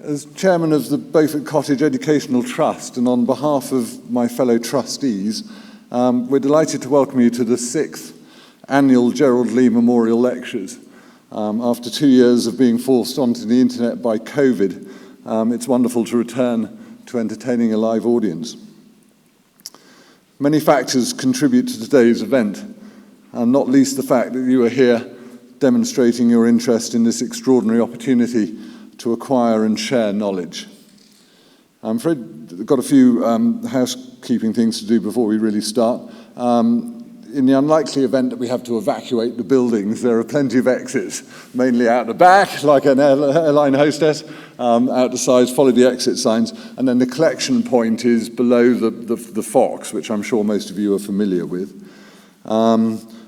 As chairman of the Beaufort Cottage Educational Trust and on behalf of my fellow trustees, we're delighted to welcome you to the 6th annual Gerald Lee Memorial Lectures. After 2 years of being forced onto the internet by COVID, it's wonderful to return to entertaining a live audience. Many factors contribute to today's event, and not least the fact that you are here demonstrating your interest in this extraordinary opportunity to acquire and share knowledge. I'm afraid I've got a few housekeeping things to do before we really start. In the unlikely event that we have to evacuate the buildings, there are plenty of exits, mainly out the back, like an airline hostess, out the sides, follow the exit signs, and then the collection point is below the Fox, which I'm sure most of you are familiar with.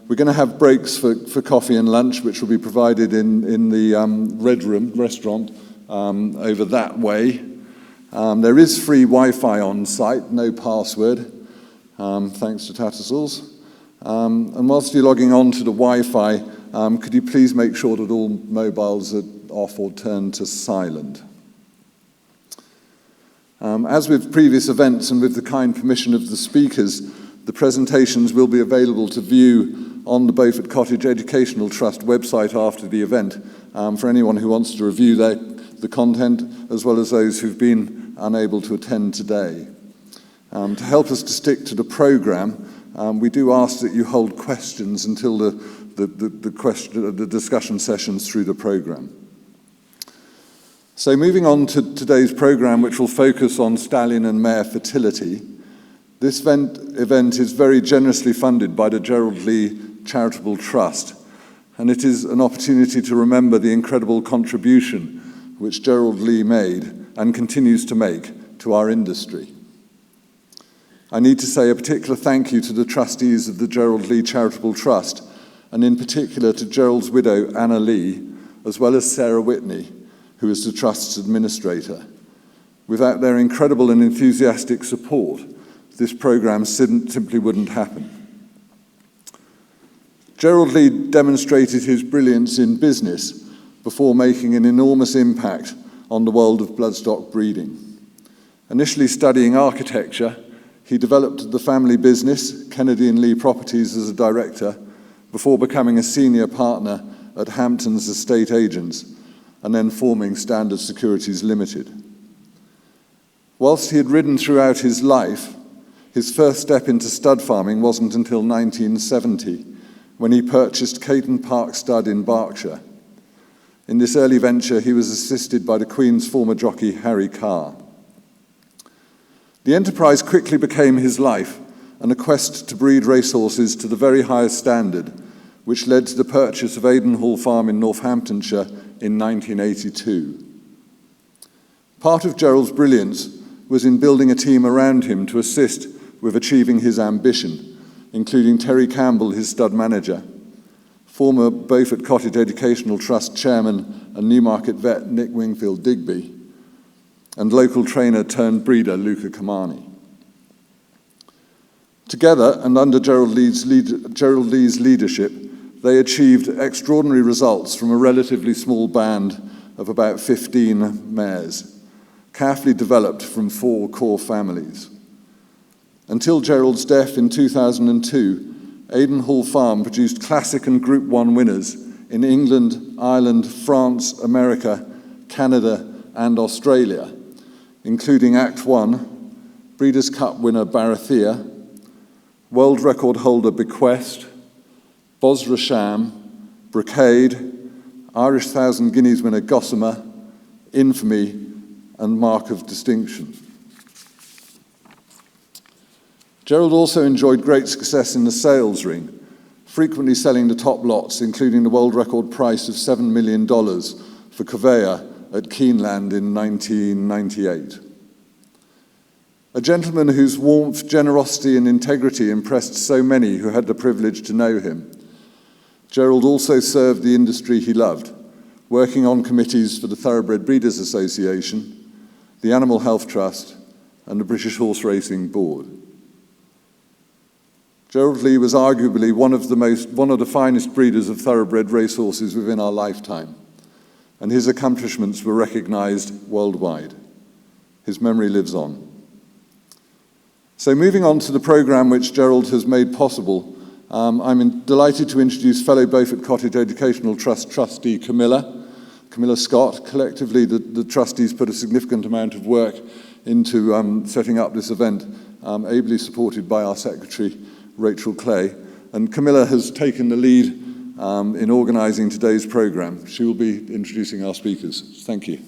We're going to have breaks for coffee and lunch, which will be provided in the Red Room restaurant over that way. There is free Wi-Fi on site, no password, thanks to Tattersalls. And whilst you're logging on to the Wi-Fi, could you please make sure that all mobiles are off or turned to silent? As with previous events and with the kind permission of the speakers, the presentations will be available to view on the Beaufort Cottage Educational Trust website after the event for anyone who wants to review the content, as well as those who've been unable to attend today. To help us to stick to the programme, we do ask that you hold questions until the discussion sessions through the programme. So moving on to today's programme, which will focus on stallion and mare fertility, this event is very generously funded by the Gerald Lee Charitable Trust, and it is an opportunity to remember the incredible contribution which Gerald Lee made and continues to make to our industry. I need to say a particular thank you to the trustees of the Gerald Lee Charitable Trust, and in particular to Gerald's widow, Anna Lee, as well as Sarah Whitney, who is the Trust's administrator. Without their incredible and enthusiastic support, this programme simply wouldn't happen. Gerald Lee demonstrated his brilliance in business before making an enormous impact on the world of bloodstock breeding. Initially studying architecture, he developed the family business, Kennedy & Lee Properties, as a director, before becoming a senior partner at Hampton's Estate Agents, and then forming Standard Securities Limited. Whilst he had ridden throughout his life, his first step into stud farming wasn't until 1970, when he purchased Caton Park Stud in Berkshire. In this early venture, he was assisted by the Queen's former jockey, Harry Carr. The enterprise quickly became his life and a quest to breed racehorses to the very highest standard, which led to the purchase of Aidenhall Farm in Northamptonshire in 1982. Part of Gerald's brilliance was in building a team around him to assist with achieving his ambition, including Terry Campbell, his stud manager, former Beaufort Cottage Educational Trust chairman and Newmarket vet Nick Wingfield Digby, and local trainer turned breeder Luca Kamani. Together, and under Gerald Lee's leadership, they achieved extraordinary results from a relatively small band of about 15 mares, carefully developed from 4 core families. Until Gerald's death in 2002, Aidenhall Farm produced Classic and Group 1 winners in England, Ireland, France, America, Canada, and Australia, including Act 1, Breeders' Cup winner Barathea, world record holder Bequest, Bosra Sham, Brocade, Irish Thousand Guineas winner Gossamer, Infamy, and Mark of Distinction. Gerald also enjoyed great success in the sales ring, frequently selling the top lots, including the world record price of $7 million for Covea at Keeneland in 1998. A gentleman whose warmth, generosity, and integrity impressed so many who had the privilege to know him, Gerald also served the industry he loved, working on committees for the Thoroughbred Breeders Association, the Animal Health Trust, and the British Horse Racing Board. Gerald Lee was arguably one of the finest breeders of thoroughbred racehorses within our lifetime, and his accomplishments were recognised worldwide. His memory lives on. So moving on to the programme which Gerald has made possible, I'm delighted to introduce fellow Beaufort Cottage Educational Trust trustee Camilla Scott. Collectively, the trustees put a significant amount of work into setting up this event, ably supported by our secretary, Rachel Clay. And Camilla has taken the lead in organising today's programme. She will be introducing our speakers. Thank you.